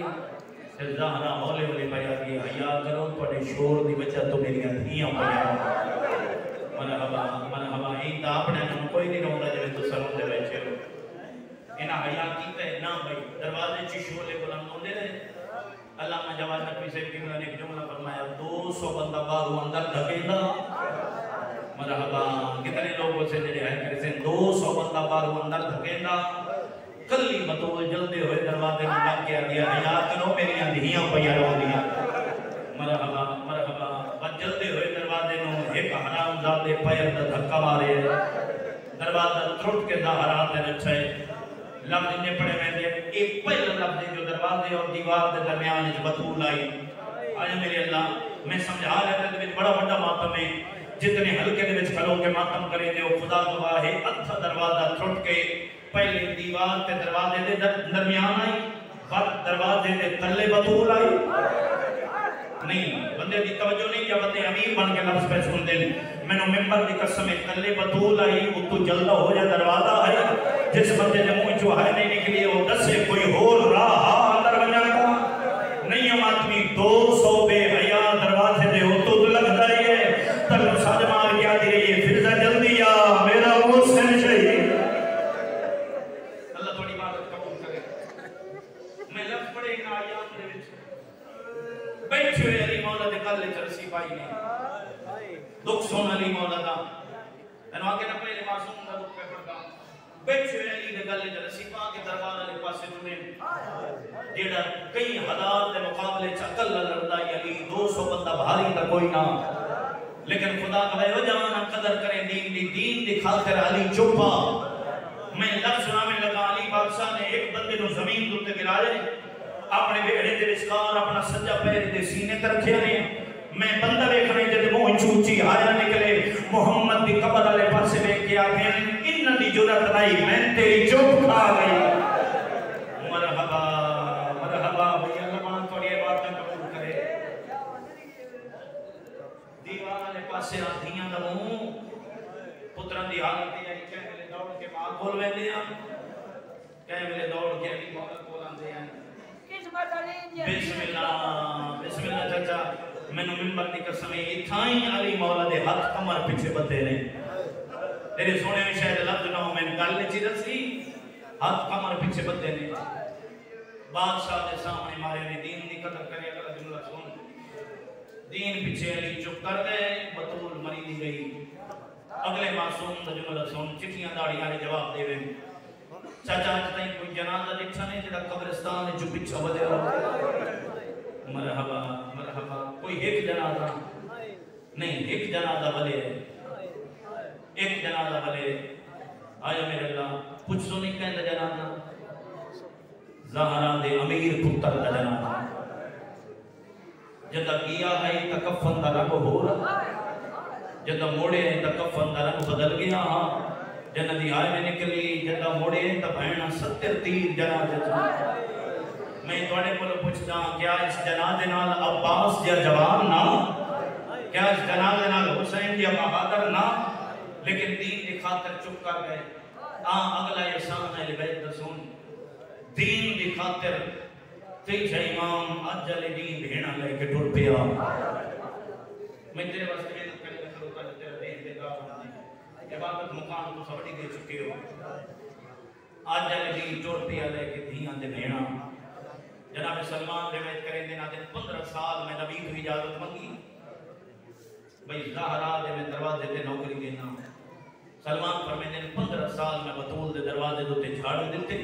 फिर ज़हरा हौले हौले पाया कि हया करो थोड़े शोर दी वजह तो मेरी धियां पाया मरहबा इन दा अपने मन कोई नहीं रोंदा जिवें तुस रोंदे बैठे हो इना हया कीते ना भाई दरवाजे च शोले बुलंद होंदे रहे अल्लामा जवाद नबी से की ने एक जुमला फरमाया 200 बंदा बाहर अंदर धकेला मरहबा कितने लोगों से जेडे है करे से 200 बंदा बाहर अंदर धकेला कल्ली बतूल जल्दे हुए दरवाजे में लग के आ गया हया करो मेरी धियां पया रो दिया मरहबा मरहबा बस जल्दे हुए दरवाजे नु एक हरामजादे पैर दा धक्का मारे दरवाजा त्रुट के ज़हरा ते रखे लफ्ज ने पड़े वेंदे एक पहला लफ्ज जो दरवाजे और दीवार के दरमियान में बतूल आई आज मेरे अल्लाह मैं समझा रहा था कि बड़ा बड़ा मातम है जितने हल्के दे विच खलो के मातम करे दे खुदा गवाह है अथा दरवाजा छुट के पहले दीवार ते दरवाजे दे दरमियान आई पर दरवाजे दे तले बतूल आई नहीं बंदे दी तवज्जो नहीं या बंदे अमीर बन के लफ्ज पे सुनदे मैंने मिंबर दी कसम तले बतूल आई वो तो जल्दा हो जा दरवाजा है जिस बंदे ने मुंह जो है नहीं निकली वो दसे कोई होर राह अंदर वणन का नहीं हम आदमी 200 बेहया दरवाजे दे हो तो लगदा ही है तन सज मार के आदी रही है फिर जल्दी आ मेरा मुस्लिम शहीद अल्लाह थोड़ी बात कबूल करे मैं लफ्ज पढ़े ना आयात दे विच बैठे हुए अली मौला दे गल च रसी पाई ने दुख सुन अली मौला दा एन आगे ना पहले मासूम दा दुख पे पड़दा बैठे हुए अली दे गल च रसी पा के दरबार वाले पासे टुरे जेड़ा कई हजार दे मुकाबले च अकेला लड़दा है अली 200 बंदा भारी ता कोई ना लेकिन खुदा का हो जवाना कदर करे दीन दी खातिर अली चुपा मैं लफ्ज सुनाने लगा अली बादशाह ने एक बंदे नु जमीन ते उत्ते गिराया अपने वेड़े दे विचकार अपना सज्जा पैर दे सीने ते रखया ने मैं बंदा देखने दे मुंह ऊंची आया निकले मोहम्मद दी कब्र वाले पासे देख के आखे इन दी जुरत नहीं मैं तेरी चुप खा गई मरहबा मरहबा भैया अल्लाह मान थोड़ी बात कबूल करे पासे आधियां दा मुंह पुत्रां दी हालत है कह वेले दौड़ के मां कोल वेंदे आ कह वेले दौड़ के अली मौला कोल आंदे आ किस्मत अली जी बिस्मिल्लाह बिस्मिल्लाह चाचा मैनू मिंबर दी कसम इथां ही अली मौला दे हाथ कमर पीछे बंदे ने तेरे सोने में शायद लफ्ज ना हो मैंने गल नहीं दसी हाथ कमर पीछे बंदे ने बादशाह के सामने मारे ने दीन दी कदर करे अगला जुमला सुन दीन पीछे अली चुप कर गए बतूल मरी दी गई अगले मासूम दा जुमला सुन चिट्ठियां दाड़ियां ने जवाब देवे चाचा आज तक कोई जनाजा देखा नहीं जेड़ा कब्रिस्तान में चुप पीछे बदे मरहबा मरहबा कोई एक जनाजा नहीं एक जनाजा भले एक जनाजा भले आया मेरे अल्लाह कुछ तो नहीं कहता जनाजा ज़हरा दे अमीर पुत्र का जनाजा जदा किया है तकफन दा रंग हो रहा जदा मोड़े तकफन दा रंग बदल गया हां जन्नत दी आय में निकली जदा मोड़े त भैणा 70 तीर जनाजे मैं तोड़े को पूछदा क्या इस जनाजे नाल अब्बास या जवान ना क्या इस जनाजे नाल हुसैन या बहादुर ना लेकिन दीन की खातिर चुप कर गए अगला एहसान है बैत सुन दीन की खातिर तेज इमाम अजल दीन भेणा लेके टुर पिया मैं तेरे वास्ते मेहनत करके खड़ोता तेरा देख देगा इबादत मुकाम तो सबड़ी दे चुके हो अजल दीन टुर पिया लेके धियां दे भेणा जनाब सलमान रिवायत करेंगे ना दिन 15 साल में नबी की इजाजत मंगी भाई ज़हरा दे में दरवाजे ते नौकरी देना सलमान फरमाते हैं 15 साल में बतूल दे दरवाजे ते झाड़ू देते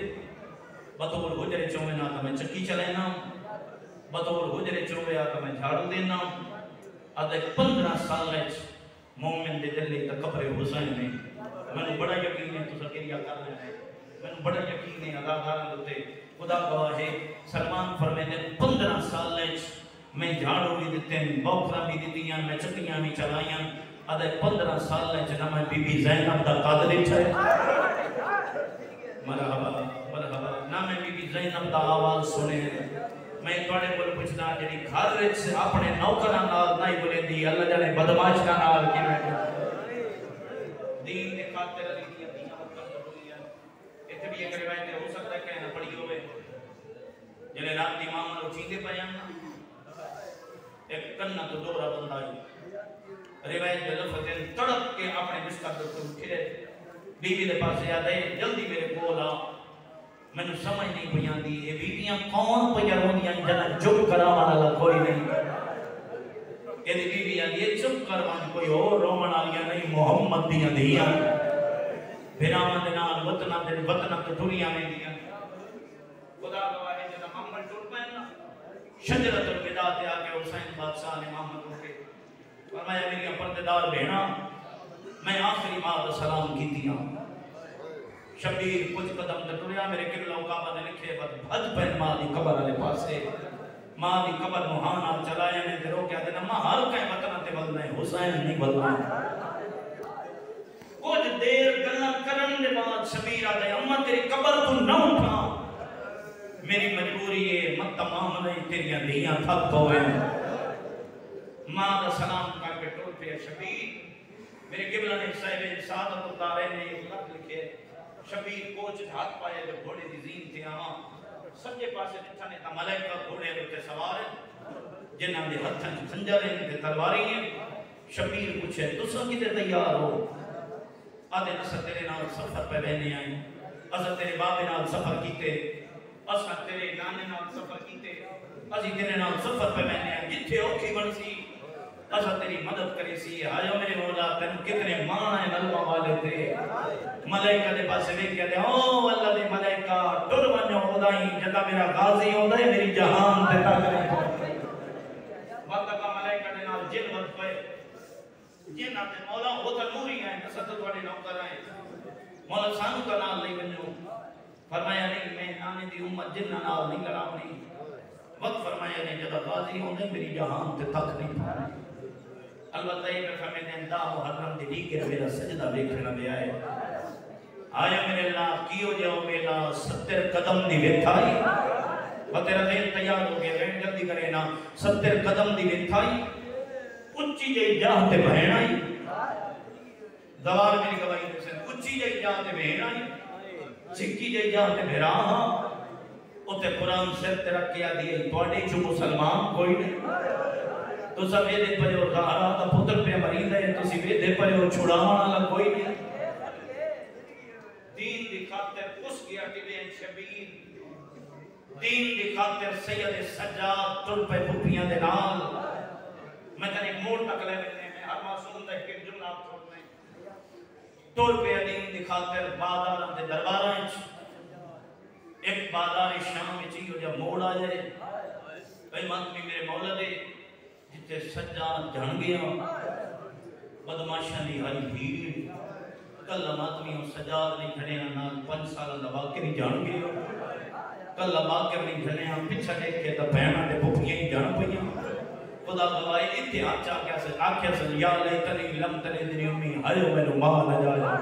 बतौर गुजरे चौवे ना तो मैं चक्की चलाना बतौर गुजरे चौवे तो मैं झाड़ू देना अदे 15 साल मोमिन दे दिल तक कब्र हुसैन में मैंने बड़ा यकीन है तुसा किरिया कर लेना है मैंने बड़ा यकीन है अदाकारां दे खुदा गवाह है सलमान फरमाते हैं 15 साल मैं झाड़ू भी दिते बौखरा भी दितियां मैं चक्कियां भी चलाइयां अदे 15 साल ना मैं बीबी ज़ैनब दा कादर है मरहबा मरहबा ना मैं बीबी ज़ैनब दा आवाज सुने मैं तोड़े को पूछना जेडी घर विच अपने नौकरां नाल नहीं बोलेंदी अल्लाह जाने बदमाश का नाल किवें दीन दे खातिर अली दी दियां मतलब बोलियां इथे भी एक रिवायत हो सकता है कहना पड़ी होवे जने रात दी मामा उठींदे पया एक कन्ना तो डोरा बंदा आई रिवायत में लफ्ज़ तड़प के अपने बिस्तर पे उठे बीबी दे पास याद है जल्दी मेरे कोल आ मैंने समझ नहीं पई आंदी ये बीबियां कौन पई रोंदियां जना चुप करावन वाला कोई नहीं एदी बीबी आंदी ये चुप करवान कोई और रोवन वाली नहीं मोहम्मद दियां दियां बिनावन दे नाल वतन तो टुरियां वेंदियां खुदा गवाह है जना मोहम्मद टुर पे ना शजरतुल विदा ते आके हुसैन बादशाह ने मोहम्मद को फरमाया मेरी पर्देदार बहना मैं आखिरी मां का सलाम कीतियां शबीर कुछ कदम टुरिया मेरे किबला काबा ने लिखे बद भज पे मां दी कब्र वाले पासे मां दी कब्र नु हां नाल चलाया ने ते रोकया ते मां हर कहीं वतन ते बदलना है हुसैन नहीं बदलना कुछ देर गल्ला करन दे बाद शबीर आ गए अम्मा तेरी कब्र तू न उठा मेरी मजबूरी है मत तमाम नहीं तेरियां धियां थक होवे मां का सलाम करके टुर पे शबीर मेरे किबला ने साहिब सादत उतारे ने लफ्ज लिखे शबीर कोच हाथ पाए जो घोड़े दी जीन थे आवा सज्जे पासे दिखा ने ता मलाइका घोड़े ते सवार जिन्हां दे हत्थां च खंजर हैं ते तलवारें हैं शबीर पूछे तुसा किते तैयार हो आदे अस तेरे नाल सफर पे रहने आए अस तेरे बाबे नाल सफर कीते अस तेरे नाने नाल सफर कीते असी तेरे नाल सफर पे रहने आए जिथे औखी बनसी असा तेरी मदद करे सी आयो मेरे मौला तन कितने मान है नलवा वाले ते मलाइका दे पास वे कहते ओ अल्लाह दे मलाइका टुर वणो ओदाई जदा मेरा गाजी होंदा है मेरी जहान ते तक नहीं वक्त का मलाइका दे नाल जिन वक्त पे जिन आपने मौला वो तो नूर ही है असा तो थोड़े नौकर है मौला सानू का नाम ले वणो फरमाया नहीं मैं आने दी उम्मत जिन्ना नाल नहीं लड़ावनी वक्त फरमाया नहीं जदा गाजी होंदा मेरी जहान ते तक नहीं अल्लाह ताला फरमाते हैं दा मुहर्रम दी के मेरा सजदा देखना ले आए आया मेरे अल्लाह कियो जाओ मेला 70 कदम दी वेथाई वो तेरा दिल तैयार हो गया मैं जल्दी करे ना 70 कदम दी वेथाई उच्ची जई जाह ते बहन आई दवार मेरी गवाही दे से उच्ची जई जाह ते बहन आई छिक्की जई जाह ते मेरा हां उते कुरान सिर ते रख के आदी तोड़े जो मुसलमान कोई नहीं तो सब वेदे पर और ज़हरा दा पुत्र पे मरींदा है तुसी वेदे पर और छुड़ावण वाला कोई नहीं दीन दी खातिर उस गया कि बे शबीर दीन दी खातिर सैयद सज्जाद तुर पे पुपियां दे नाल मैं तने मोड़ तक ले लेने में हर मासूम दा एक जुमला छोड़ने तुर पे दीन दी खातिर बादशाह दे दरबारां विच एक बाजार शाम में चाहिए जब मोड़ आ जाए कई मातमी मेरे मौला दे जिथे सज्जाद जन गया बदमाशा दी हरी भीड़ कल मातमी सज्जाद नहीं खड़े ना 5 साल दा वाकई नहीं जान गया कल वाकई नहीं खड़े पिछा देख के ता भैणा दे पुपियां ही जान पईयां खुदा गवाही इत्ते आख्या सन या लैतनी लम तने तेरी उम्मी हायो मैनू मां न जाया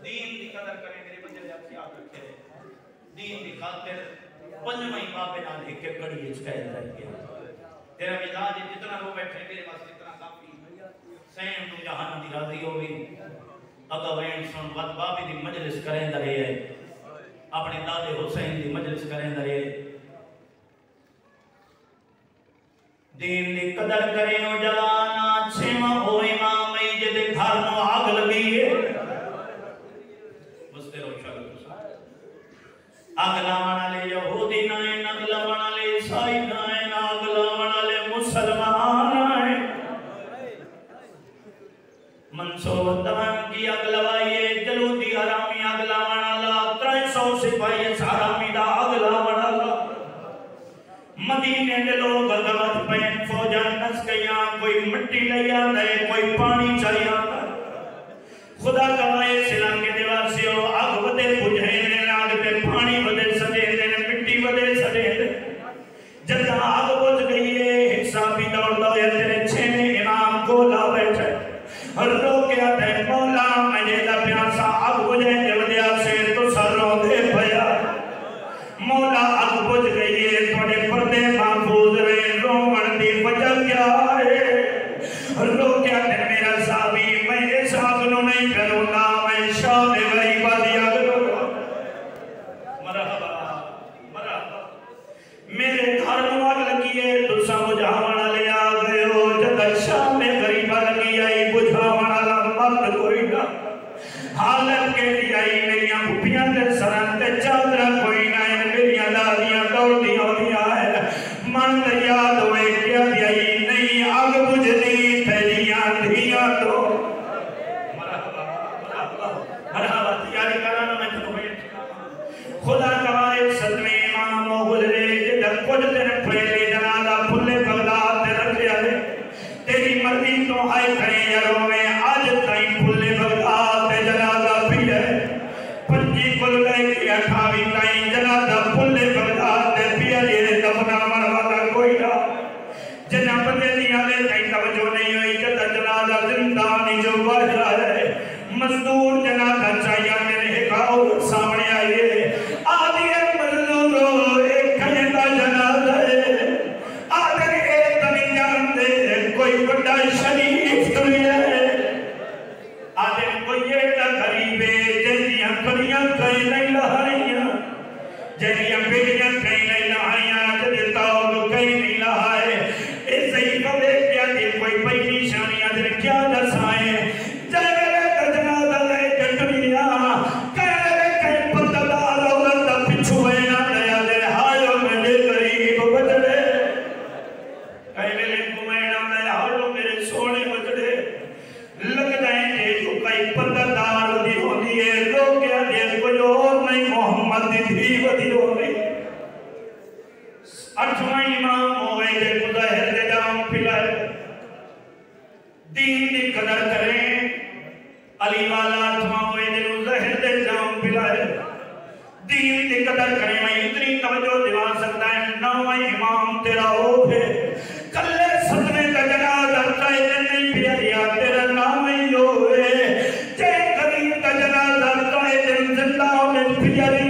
दीन दी कदर करे मेरे बंदे दे याद रखे दीन दी खातिर पंजवें बाबे नाल एक कड़ी विच कह रह गया तेरा मिजाज जितना रो बैठे मेरे वास्ते इतना काफी सैम तू जहान दी राजी होवी अगा वैन सुन वत बाबे दी मजलिस करेंदा रहे अपने दादे हुसैन दी मजलिस करेंदा रहे दीन दी कदर करे ओ जवाना छेवा ओ इमाम जिदे घर नु आग लगी है आग लावण वाले यहूदी नाए आग लावण वाले ईसाई नाए आग लावण वाले मुसलमान नाए मंसूर दवान की आग लवाइए जलूदी हरामी आग लावण वाला 300 सिपाही हरामी दा आग लावण वाला मदीने दे लोग गलत पैन फौजां नस गया कोई मिट्टी ले आंदा है कोई पानी चली आंदा खुदा गवाए सिलांगे दीवार से आग वदे बुझे आग पे पानी वदे सदे मिट्टी वदे सदे जब आग बुझ गई है हिस्सा भी दौड़दा है तेरे छेवें इमाम को ला बैठे और रो के आते मौला मुझे दा प्यासा आग बुझे जवदिया से तो सरो दे भया मौला आग बुझ गई है थोड़े पर्दे महफूज रहे रोवण दी वजह क्या है रो के आते मेरा साबी मैं इस आग नु नहीं करूंगा मैं शाह दे गरीबा दी आग मेरे घर में आग लगी है तुसा बुझावण वाले आ गए हो जद शाम में गरीबा लगी आई बुझावण वाला मर्द कोई ना हालत के लिए आई मेरी पुपियां दे सरन ते चादरा कोई ना मेरी दादियां दौड़दी औदियां है मन ते याद होए क्या आई नहीं आग बुझदी तेरियां धियां तो मरहबा तैयारी कराना मैं तो खुदा गवाए सदमे इमाम गुजरे कुछ दिन पहले जनाजा फुल्ले बगदाद ते रख लिया है तेरी मर्जी तो आए खड़े यारों में आज ताई फुल्ले बगदाद ते जनाजा भी है पंजी कुल गए कि 28 ताई जनाजा फुल्ले बगदाद ते भी है ये दफना वाला कोई ना जना बंदे दी आले ताई तवज्जो नहीं हुई जद जनाजा जिंदा नहीं जो वाजरा है मजदूर जनाजा चाहिए मेरे गांव सामने आइए आदि मजदूरों कोई बड़ा शरीफ दुनिया है आदे कोई एड़ा गरीब है जैसियां कलियां कई नहीं लहाइयां जैसियां बेटियां कई नहीं लहाइयां जदे ताऊ कई नहीं लहाए ऐसे ही कबे क्या दे कोई बड़ी निशानियां दे क्या दसाए जगले कजना दले दुनिया कहले कई पतदार औरत पिछु है ना दया दे हायो मेरे गरीब बचड़े कई वेले सोने बचड़े लग जाए जो कई पतदार दी होती है लोग क्या दे कोई और नहीं मोहम्मद दी थी वधी होती 8वां इमाम होए जे खुदा है जाम पिलाए दीन दी कदर करें अली वाला 8वां होए जे जहर दे जाम पिलाए दीन दी कदर करें मैं इतनी तवज्जो दिवा सकता है 9वां इमाम तेरा हो है कल्ले सदमे का जनाजा चाहे नहीं पिया तेरा नाम ही हो है चाहे गरीब का जनाजा चाहे दिन जिंदा में पिया है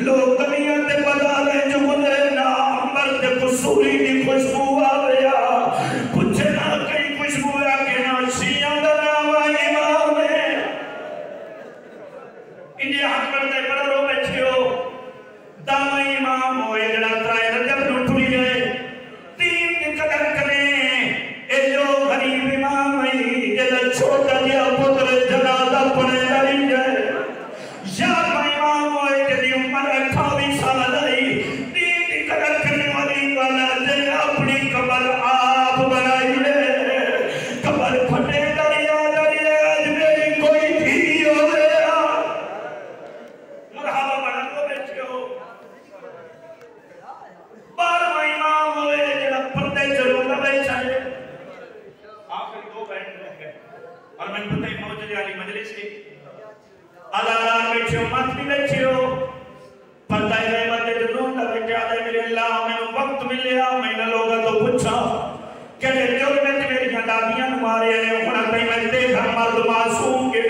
लोग गलियां ते बजा ले जो गुजरे ना अंबर ते कसूरी दी खुशबू आ गया बैठे से अल्लाह बैठे मत भी बैठे हो पता है बंदे जो रोंदा बैठा है मेरे अल्लाह मैंने वक्त मिलिया मैंने लोगों तो पूछा कहते जो मैं मेरी दादियां मारे हैं हुण तई मैं देख मर्द मासूम के